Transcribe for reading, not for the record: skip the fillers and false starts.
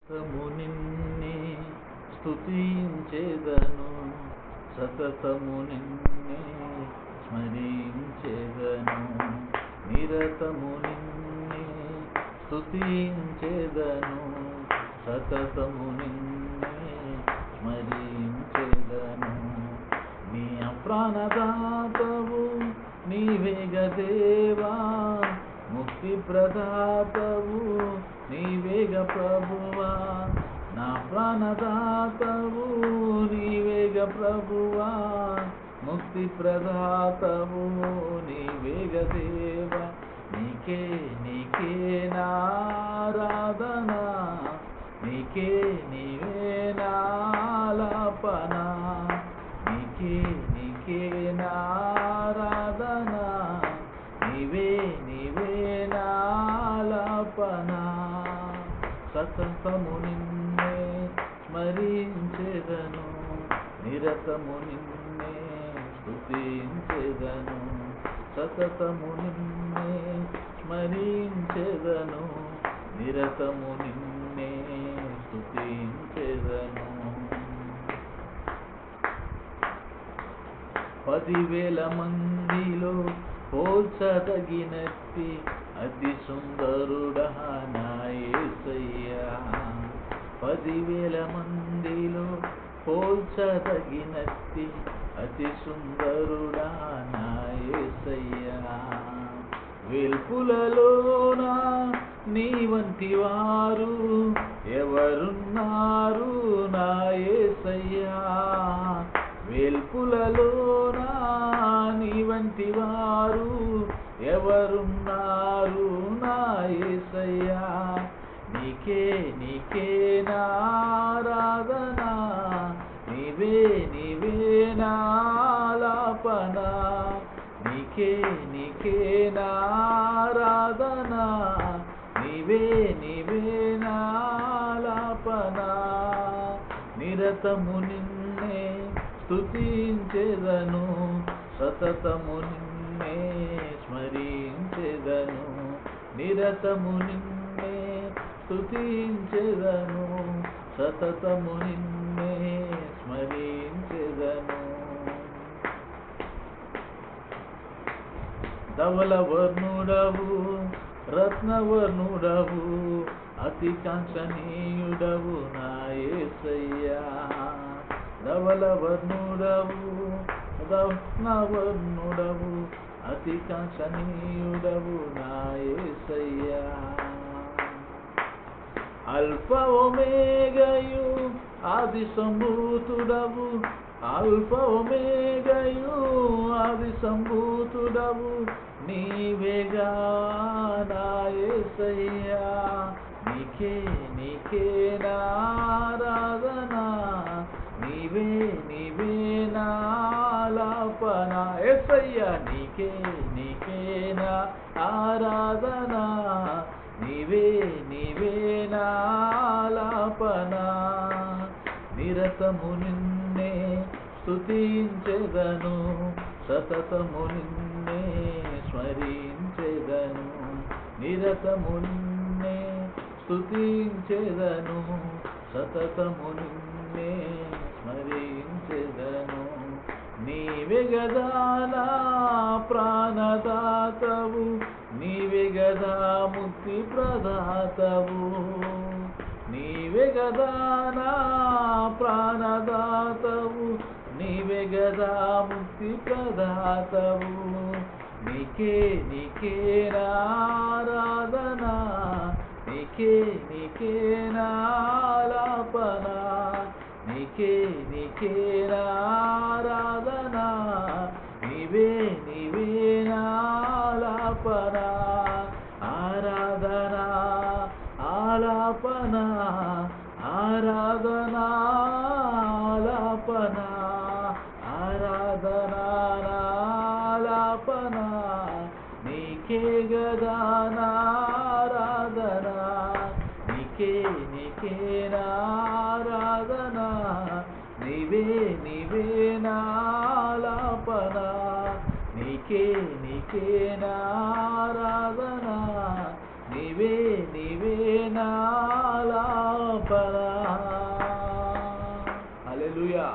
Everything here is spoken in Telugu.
సతతము నిన్నే స్తుతించెదను, సతతము నిన్నే స్మరించెదను, నిరతము నిన్నే స్తుతించెదను, సతతము నిన్నే స్మరించెదను. నీ ప్రాణదాతవు నీవేగ దేవా, ముక్తి ప్రదాతవు నీవేగ ప్రభువా, నా ప్రాణదాతవు నీవేగ ప్రభువా, ముక్తి ప్రదాతవు నీవేగ దేవా. నీకే నీకే నారాధన, నీకే నీవే నాలాపన, నీకే నీకే నారాధన, నీవే నీవే నాలాపన. సతతము నిన్నే స్మరించెదను, నిరతము నిన్నే స్తుతించెదను, సతతము నిన్నే స్మరించెదను, నిరతము నిన్నే స్తుతించెదను. 10,000 మందిలో పోల్చదగినట్టి అతి సుందరుడా నా యేసయ్యా, 10,000 మందిలో పోల్చదగినట్టి అతి సుందరుడా నా యేసయ్యా. వెల్పులలోన నీ వంటి వారు ఎవరున్నారు నా యేసయ్యా, వెల్పులలోన నీ వంటి వారు ఎవరున్నారు నా యేసయ్యా. నీకే నీకే నారాధన, నీవే నీవే నాలాపన, నీకే నీకే నారాధన, నీవే నీవే నాలాపన. నిరతము నిన్నే స్తుతించెదను, సతతము నిన్నే స్మరించెదను, నిరతము నిన్నే స్తుతించెదను, సతతము నిన్నే స్మరించెదను. ధవలవర్ణుడవు రత్నవర్ణుడవు అతి కాంక్షణీయుడవు నా యేసయ్యా, ధవలవర్ణుడవు రత్నవర్ణుడవు అతి కాంక్షణీయుడవు నా యేసయ్యా. అల్ఫా ఒమేగయు ఆది సంభూతుడవు, అల్ఫా ఒమేగయు ఆది సంభూతుడవు నీవేగా నా యేసయ్యా. నీకే నీకే నారాధన, నీవే నీవే నాలాపన. యేసయ్యా నీకే నీకే నా ఆరాధన, నీవే నీవే నాలాపన. నిరతము నిన్నే స్తుతించెదను, సతతము నిన్నే స్మరించెదను, నిరతము నిన్నే స్తుతించెదను, సతతము నిన్నే స్మరించెదను. నీవే గదా నా ప్రాణదాతవు, నీవే గదా ముక్తి ప్రదాతవు, నీవే గదా నా ప్రాణదాతవు, నీవే గదా ముక్తి ప్రదాతవు. నీకే నీకే నారాధన, నీకే నీకే నాలాపన, నీకే నీకే నారాధన, నీవే నీవే నాలాపన. ఆరాధన ఆలాపన, ఆరాధన ఆలాపన, ఆరాధన ఆలాపన, నీకే గదా నారాధన, నీకే నీకే నారాధన, నీవే నీవే నాలాపన, నీకే నీకే నారాధన, నీవే నీవే నాలాపన. సంపద. హల్లెలూయా.